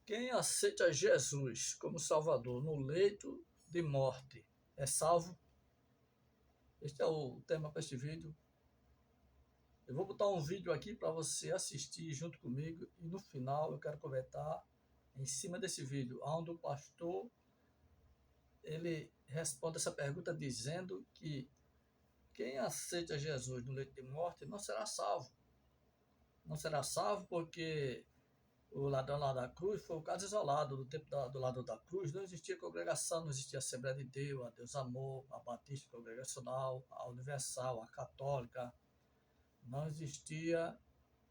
Quem aceita Jesus como Salvador no leito de morte é salvo? Este é o tema para este vídeo. Eu vou botar um vídeo aqui para você assistir junto comigo e no final eu quero comentar em cima desse vídeo, onde o pastor ele responde essa pergunta dizendo que quem aceita Jesus no leito de morte não será salvo. Não será salvo porque o ladrão lá da cruz foi um caso isolado. Do tempo do lado da cruz não existia congregação, não existia Assembleia de Deus, a Deus Amor, a Batista Congregacional, a Universal, a Católica. Não existia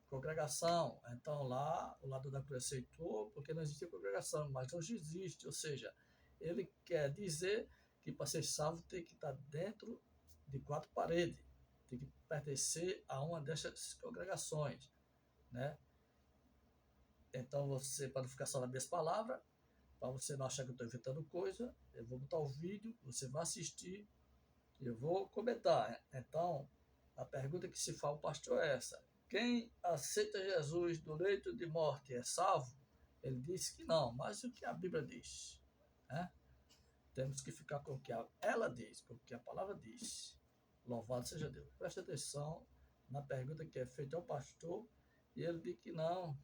congregação. Então lá o lado da cruz aceitou porque não existia congregação, mas hoje existe. Ou seja, ele quer dizer que para ser salvo tem que estar dentro de quatro paredes, tem que pertencer a uma dessas congregações, né? Então você, para não ficar só nas minhas palavras, para você não achar que eu estou inventando coisa, eu vou botar o vídeo, você vai assistir e eu vou comentar. Então, a pergunta que se faz ao pastor é essa: quem aceita Jesus do leito de morte é salvo? Ele disse que não, mas o que a Bíblia diz? Né? Temos que ficar com o que ela diz, com o que a palavra diz. Louvado seja Deus. Preste atenção na pergunta que é feita ao pastor e ele diz que não.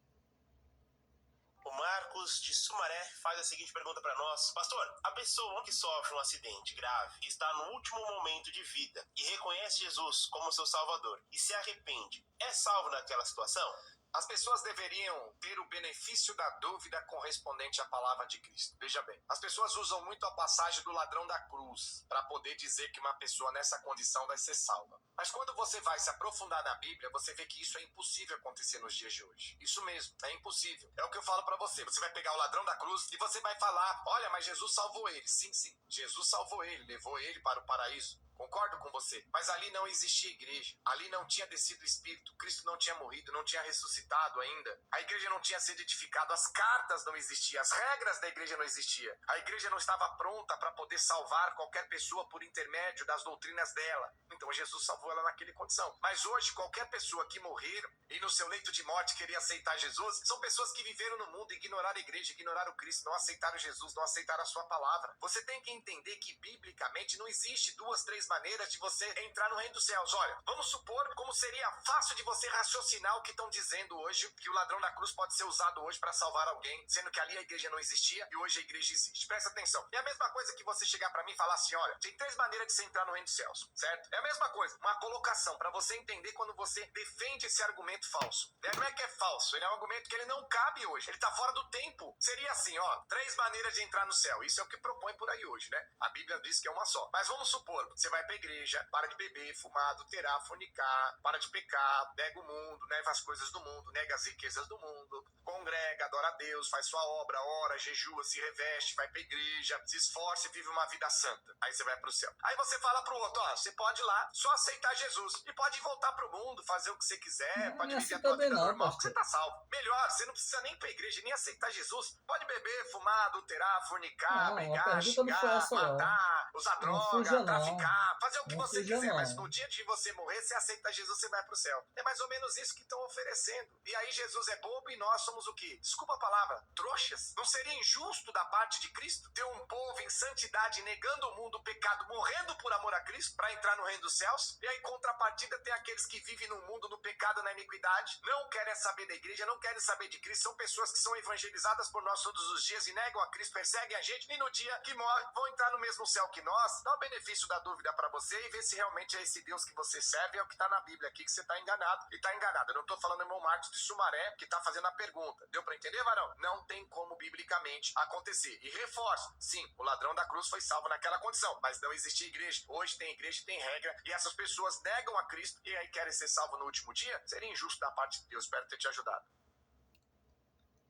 O Marcos de Sumaré faz a seguinte pergunta para nós: Pastor, a pessoa que sofre um acidente grave e está no último momento de vida e reconhece Jesus como seu Salvador e se arrepende, é salvo naquela situação? As pessoas deveriam ter o benefício da dúvida correspondente à palavra de Cristo. Veja bem, as pessoas usam muito a passagem do ladrão da cruz para poder dizer que uma pessoa nessa condição vai ser salva. Mas quando você vai se aprofundar na Bíblia, você vê que isso é impossível acontecer nos dias de hoje. Isso mesmo, é impossível. É o que eu falo para você. Você vai pegar o ladrão da cruz e você vai falar: olha, mas Jesus salvou ele. Sim, sim, Jesus salvou ele, levou ele para o paraíso. Concordo com você, mas ali não existia igreja, ali não tinha descido o Espírito, Cristo não tinha morrido, não tinha ressuscitado ainda, a igreja não tinha sido edificada, as cartas não existiam, as regras da igreja não existiam, a igreja não estava pronta para poder salvar qualquer pessoa por intermédio das doutrinas dela. Então Jesus salvou ela naquela condição. Mas hoje, qualquer pessoa que morrer e no seu leito de morte querer aceitar Jesus, são pessoas que viveram no mundo, ignoraram a igreja, ignoraram Cristo, não aceitaram Jesus, não aceitaram a sua palavra. Você tem que entender que biblicamente não existe duas, três maneiras de você entrar no reino dos céus. Olha, vamos supor como seria fácil de você raciocinar o que estão dizendo hoje, que o ladrão da cruz pode ser usado hoje para salvar alguém, sendo que ali a igreja não existia e hoje a igreja existe. Presta atenção. É a mesma coisa que você chegar para mim e falar assim: olha, tem três maneiras de você entrar no reino dos céus, certo? É a mesma coisa, uma colocação para você entender quando você defende esse argumento falso. Não é que é falso, ele é um argumento que ele não cabe hoje, ele tá fora do tempo. Seria assim, ó, três maneiras de entrar no céu. Isso é o que propõe por aí hoje, né? A Bíblia diz que é uma só. Mas vamos supor, você vai pra igreja, para de beber, fumar, adulterar, fornicar, para de pecar, nega o mundo, nega as coisas do mundo, nega as riquezas do mundo, congrega, adora a Deus, faz sua obra, ora, jejua, se reveste, vai pra igreja, se esforça e vive uma vida santa. Aí você vai pro céu. Aí você fala pro outro: ó, você pode ir lá, só aceitar Jesus e pode voltar pro mundo, fazer o que você quiser, pode viver a tua vida normal, que você tá salvo. Melhor, você não precisa nem ir pra igreja, nem aceitar Jesus. Pode beber, fumar, adulterar, fornicar, brigar, xingar, matar, usar droga, traficar, fazer o que você quiser, mas no dia de você morrer, você aceita Jesus, você vai pro céu. É mais ou menos isso que estão oferecendo. E aí Jesus é bobo e nós somos o quê? Desculpa a palavra, trouxas. Não seria injusto da parte de Cristo ter um povo em santidade negando o mundo, o pecado, morrendo por amor a Cristo para entrar no reino dos céus? E aí, contrapartida, tem aqueles que vivem no mundo, no pecado, na iniquidade, não querem saber da igreja, não querem saber de Cristo, são pessoas que são evangelizadas por nós todos os dias e negam a Cristo, perseguem a gente, e no dia que morrem vão entrar no mesmo céu que nós. Dá o benefício da dúvida para você e ver se realmente é esse Deus que você serve, é o que está na Bíblia aqui, que você está enganado. E está enganado. Eu não estou falando do irmão Marcos de Sumaré, que está fazendo a pergunta. Deu para entender, varão? Não tem como biblicamente acontecer. E reforço, sim, o ladrão da cruz foi salvo naquela condição, mas não existia igreja. Hoje tem igreja, tem regra, e essas pessoas negam a Cristo e aí querem ser salvos no último dia. Seria injusto da parte de Deus. Espero ter te ajudado.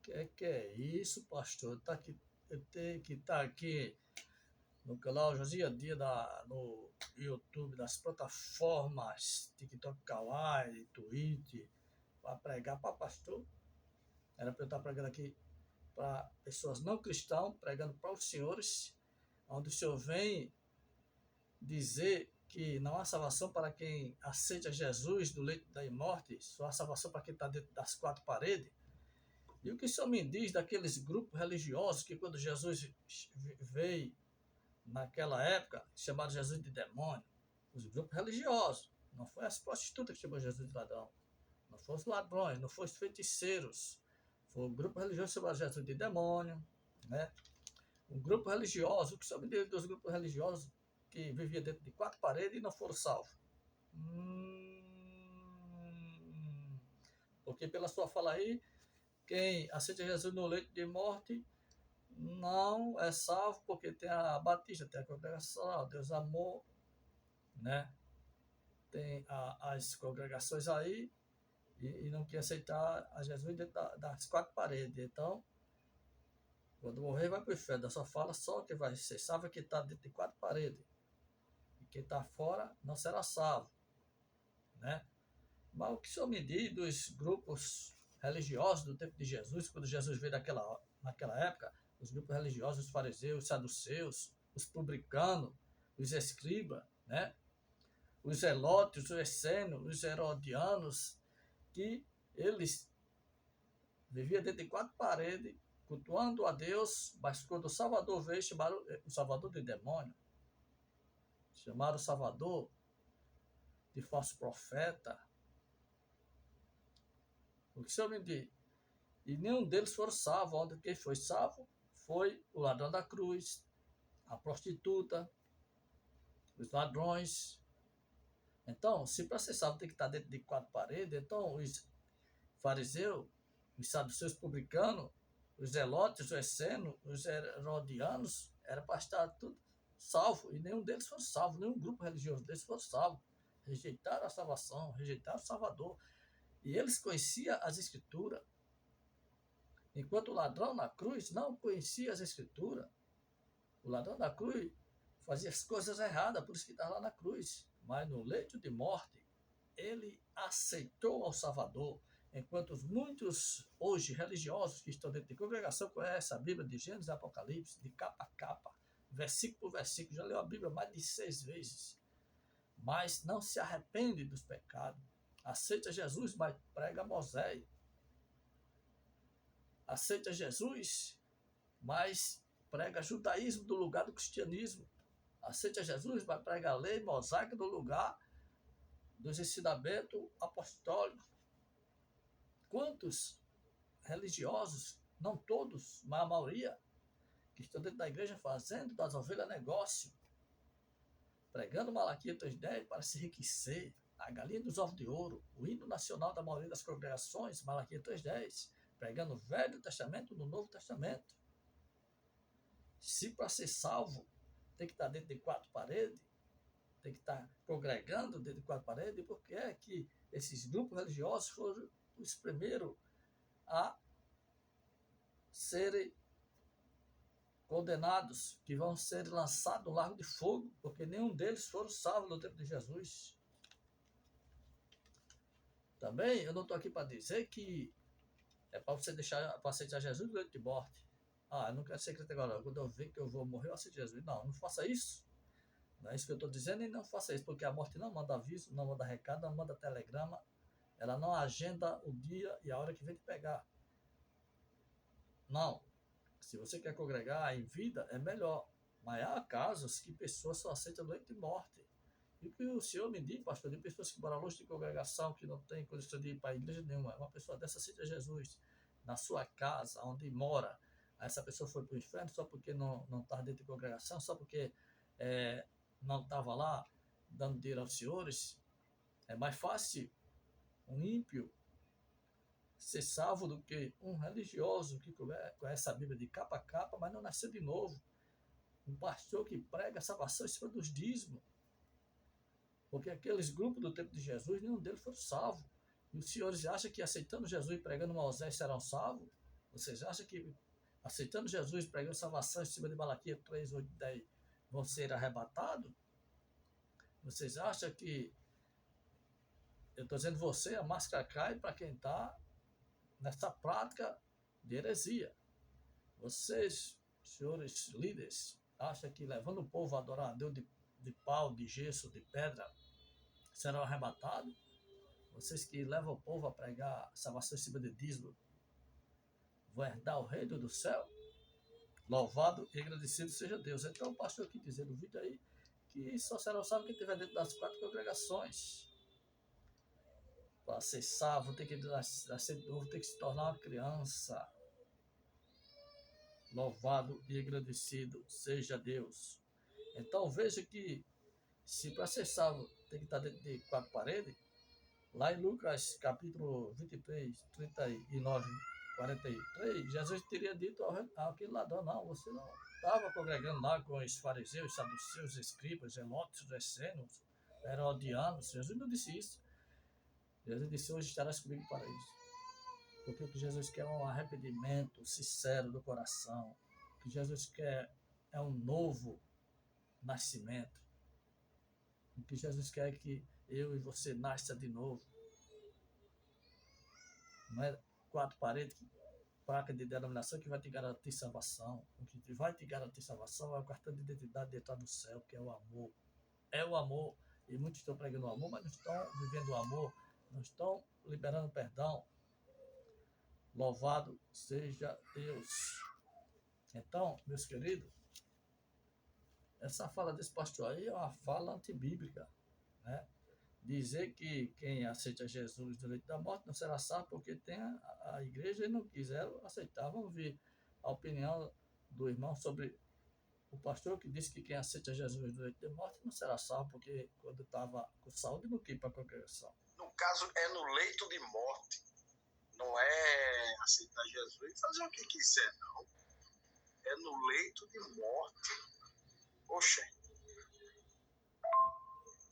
Que é isso, pastor? Eu tenho que estar aqui no canal Josias Dia no YouTube, das plataformas TikTok, Kawaii, Twitch, para pregar para pastor. Era para eu estar pregando aqui para pessoas não cristãs, pregando para os senhores, onde o senhor vem dizer que não há salvação para quem aceita Jesus do leito da morte, só há salvação para quem está dentro das quatro paredes. E o que o senhor me diz daqueles grupos religiosos que quando Jesus veio naquela época, chamaram Jesus de demônio? Os grupos religiosos. Não foi as prostitutas que chamou Jesus de ladrão. Não foram os ladrões, não foram os feiticeiros. Foi o grupo religioso que chamou Jesus de demônio, né? Um grupo religioso, o que o senhor me diz dos grupos religiosos que viviam dentro de 4 paredes e não foram salvos? Porque pela sua fala aí, quem aceita Jesus no leito de morte não é salvo, porque tem a Batista, tem a congregação, Deus Amor, né? Tem as congregações aí e não quer aceitar a Jesus dentro das 4 paredes. Então, quando morrer, vai para o inferno. Da sua fala, só quem vai ser salvo é quem está dentro de 4 paredes. E quem está fora não será salvo, né? Mas o que o senhor me diz dos grupos religiosos do tempo de Jesus, quando Jesus veio naquela época, os grupos religiosos, os fariseus, os saduceus, os publicanos, os escribas, né? Os zelotes, os essênios, os herodianos, que eles viviam dentro de 4 paredes, cultuando a Deus, mas quando o Salvador veio, chamaram o Salvador de demônio, chamaram o Salvador de falso profeta. O que o senhor me diz? E nenhum deles foram salvos. Onde quem foi salvo foi o ladrão da cruz, a prostituta, os ladrões. Então, se para ser salvo tem que estar dentro de 4 paredes, então os fariseus, os saduceus publicanos, os zelotes, os essênios, os herodianos, era para estar tudo salvo. E nenhum deles foi salvo, nenhum grupo religioso deles foi salvo. Rejeitaram a salvação, rejeitaram o Salvador. E eles conheciam as Escrituras. Enquanto o ladrão na cruz não conhecia as Escrituras. O ladrão da cruz fazia as coisas erradas, por isso que estava lá na cruz. Mas no leito de morte, ele aceitou ao Salvador. Enquanto muitos hoje religiosos que estão dentro de congregação conhecem a Bíblia de Gênesis e Apocalipse, de capa a capa, versículo por versículo, já leu a Bíblia mais de 6 vezes, mas não se arrepende dos pecados. Aceita Jesus, mas prega Moisés. Aceita Jesus, mas prega judaísmo do lugar do cristianismo. Aceita Jesus, mas prega a lei mosaica do lugar dos ensinamentos apostólicos. Quantos religiosos, não todos, mas a maioria, que estão dentro da igreja fazendo das ovelhas negócio, pregando Malaquias 3:10 para se enriquecer, a galinha dos ovos de ouro, o hino nacional da maioria das congregações, Malaquias 3:10, pregando o Velho Testamento no Novo Testamento. Se para ser salvo tem que estar dentro de 4 paredes, tem que estar congregando dentro de 4 paredes, porque é que esses grupos religiosos foram os primeiros a serem condenados, que vão ser lançados no lago de fogo, porque nenhum deles foram salvos no tempo de Jesus. Também eu não estou aqui para dizer que é para você deixar para aceitar Jesus no leito de morte. Eu não quero ser crente agora, quando eu ver que eu vou morrer, eu aceito Jesus. Não faça isso. Não é isso que eu estou dizendo, e não faça isso, porque a morte não manda aviso, não manda recado, não manda telegrama, ela não agenda o dia e a hora que vem te pegar. Não. Se você quer congregar em vida, é melhor. Mas há casos que pessoas só aceitam leito de morte. E o que o senhor me diz, pastor, de pessoas que moram longe de congregação, que não tem condição de ir para a igreja nenhuma, uma pessoa dessa aceita Jesus na sua casa, onde mora. Aí essa pessoa foi para o inferno só porque não estava dentro de congregação, só porque não estava lá dando dinheiro aos senhores. É mais fácil um ímpio ser salvo do que um religioso que conhece a Bíblia de capa a capa, mas não nasceu de novo. Um pastor que prega a salvação em cima dos dízimos. Porque aqueles grupos do tempo de Jesus, nenhum deles foram salvos. E os senhores acham que aceitando Jesus e pregando Moisés serão salvos? Vocês acham que aceitando Jesus e pregando salvação em cima de Malaquias 3, 8, 10 vão ser arrebatados? Vocês acham que, eu estou dizendo você, a máscara cai para quem está nessa prática de heresia. Vocês, senhores líderes, acham que levando o povo a adorar a Deus de pau, de gesso, de pedra, serão arrebatados? Vocês que levam o povo a pregar salvação em cima de dízimo, vão herdar o reino do céu. Louvado e agradecido seja Deus. Então, o pastor aqui dizendo no vídeo aí que só será salvo quem estiver dentro das 4 congregações. Para ser salvo, tem que nascer de novo, tem que se tornar uma criança. Louvado e agradecido seja Deus. Então, veja que se para ser salvo tem que estar dentro de 4 paredes, lá em Lucas capítulo 23, 39, 43, Jesus teria dito àquele ladrão: não, você não estava congregando lá com os fariseus, saduceus, escribas, zelotes, essênios, herodianos. Jesus não disse isso. Jesus disse: hoje estarás comigo para isso. Porque o que Jesus quer é um arrependimento sincero do coração. O que Jesus quer é um novo nascimento. O que Jesus quer é que eu e você nasça de novo. Não é 4 paredes, placa de denominação que vai te garantir salvação. O que vai te garantir salvação é o cartão de identidade de entrar no céu, que é o amor. É o amor. E muitos estão pregando o amor, mas não estão vivendo o amor, não estão liberando perdão. Louvado seja Deus. Então, meus queridos, essa fala desse pastor aí é uma fala antibíblica, né? Dizer que quem aceita Jesus do leito da morte não será salvo porque tem a igreja e não quiseram aceitar. Vamos ver a opinião do irmão sobre o pastor que disse que quem aceita Jesus do leito da morte não será salvo porque quando estava com saúde não quis para a congregação. No caso, é no leito de morte. Não é aceitar Jesus e fazer o que quiser, não. É no leito de morte. Poxa.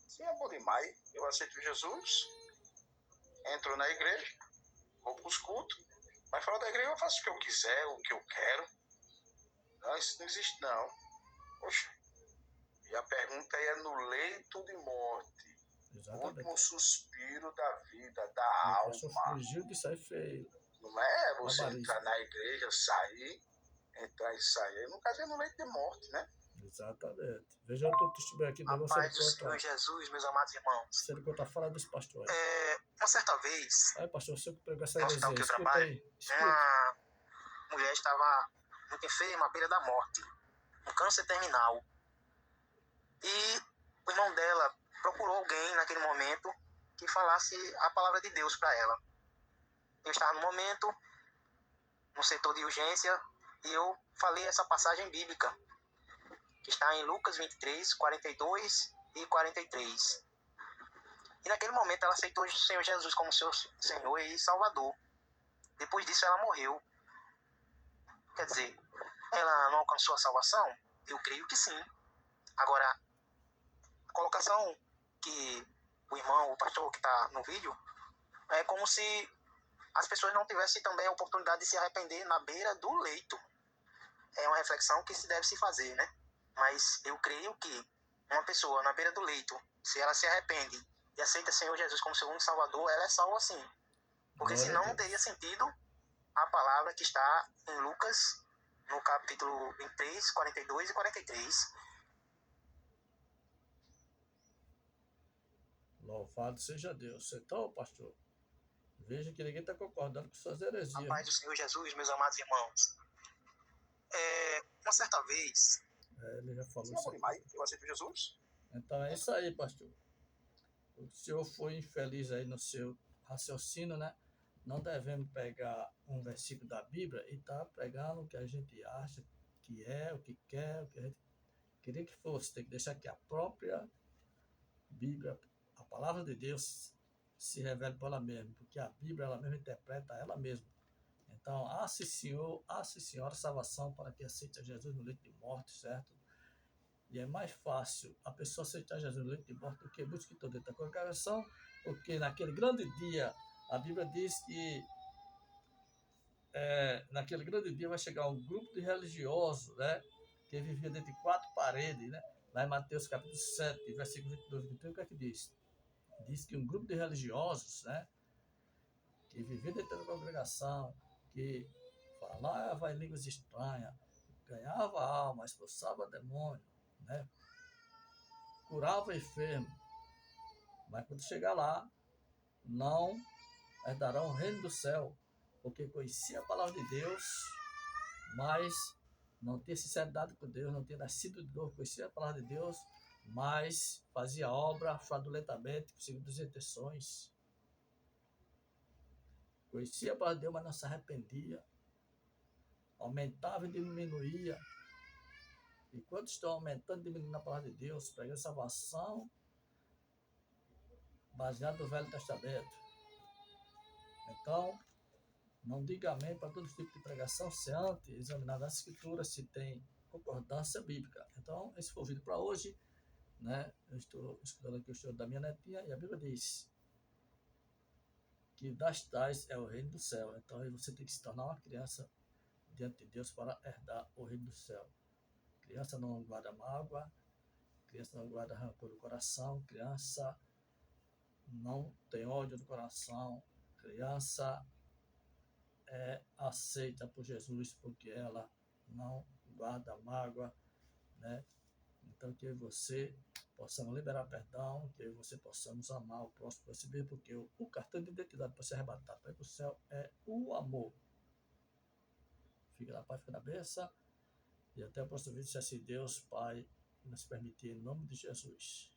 Sim, é bom demais. Eu aceito Jesus, entro na igreja, vou para os cultos, mas fora da igreja eu faço o que eu quiser, o que eu quero. Não, isso não existe, não. Poxa. E a pergunta aí é no leito de morte. Exatamente. O último suspiro da vida, da O alma. pastor fugiu de sair feio. Não é você Barbarismo. entrar na igreja, sair, entrar e sair. No caso é no leito de morte, né? Exatamente. Veja o testemunho aqui A de paz do Senhor Jesus, meus amados irmãos. Você conta a fala desse pastor aí. Uma certa vez, Aí, pastor, você que pegou essa no hospital heresia, que eu escuta trabalho, aí. Escuta. uma mulher estava muito enferma, à beira da morte, um câncer terminal. E o irmão dela procurou alguém naquele momento que falasse a palavra de Deus para ela. Eu estava no momento, no setor de urgência, e eu falei essa passagem bíblica, que está em Lucas 23, 42 e 43. E naquele momento ela aceitou o Senhor Jesus como seu Senhor e Salvador. Depois disso ela morreu. Quer dizer, ela não alcançou a salvação? Eu creio que sim. Agora, a colocação que o irmão, o pastor que está no vídeo, é como se as pessoas não tivessem também a oportunidade de se arrepender na beira do leito. É uma reflexão que se deve se fazer, né? Mas eu creio que uma pessoa na beira do leito, se ela se arrepende e aceita o Senhor Jesus como seu único Salvador, ela é salva sim. Porque senão não teria sentido a palavra que está em Lucas, no capítulo 23, 42 e 43. Louvado seja Deus. Então, pastor, veja que ninguém está concordando com suas heresias. A paz do Senhor Jesus, meus amados irmãos. Uma certa vez... Ele já falou Sim, isso demais. aqui. Eu aceito Jesus. Então é isso aí, pastor. O senhor foi infeliz aí no seu raciocínio, né? Não devemos pegar um versículo da Bíblia e estar pregando o que a gente acha que é, o que quer, o que a gente queria que fosse. Tem que deixar que a própria Bíblia, a palavra de Deus, se revele por ela mesma, porque a Bíblia ela mesma interpreta ela mesma. Então, sim senhora, salvação para quem aceita Jesus no leito de morte, certo? E é mais fácil a pessoa aceitar Jesus no leito de morte do que muitos que estão dentro da congregação, porque naquele grande dia, a Bíblia diz que naquele grande dia vai chegar um grupo de religiosos, né, que vivia dentro de 4 paredes, né? Lá em Mateus capítulo 7, versículo 22 e 23, o que é que diz? Diz que um grupo de religiosos, né, que vivia dentro da congregação, que falava em línguas estranhas, ganhava alma, expulsava demônio, né, curava enfermo, mas quando chegar lá, não herdarão o reino do céu. porque conhecia a palavra de Deus, mas não tinha sinceridade com Deus, não tinha nascido de novo, conhecia a palavra de Deus, mas fazia obra fraudulentamente, segundo as intenções. Conhecia a palavra de Deus, mas não se arrependia. Aumentava e diminuía. E quando estão aumentando e diminuindo a palavra de Deus, pregando salvação, baseado no Velho Testamento. Então, não diga amém para todo tipo de pregação, se antes examinar as escrituras se tem concordância bíblica. Então, esse foi o vídeo para hoje, né? Eu estou escutando aqui o estudo da minha netinha e a Bíblia diz que das tais é o reino do céu. Então, aí você tem que se tornar uma criança diante de Deus para herdar o reino do céu. Criança não guarda mágoa, criança não guarda rancor do coração, criança não tem ódio do coração, criança é aceita por Jesus porque ela não guarda mágoa, né? Então que você possamos liberar perdão, que você possamos amar o próximo para si mesmo, porque o cartão de identidade para ser arrebatado para ir para o céu é o amor. Fica na paz, fica na bênção, e até o próximo vídeo, se assim Deus Pai nos permitir, em nome de Jesus.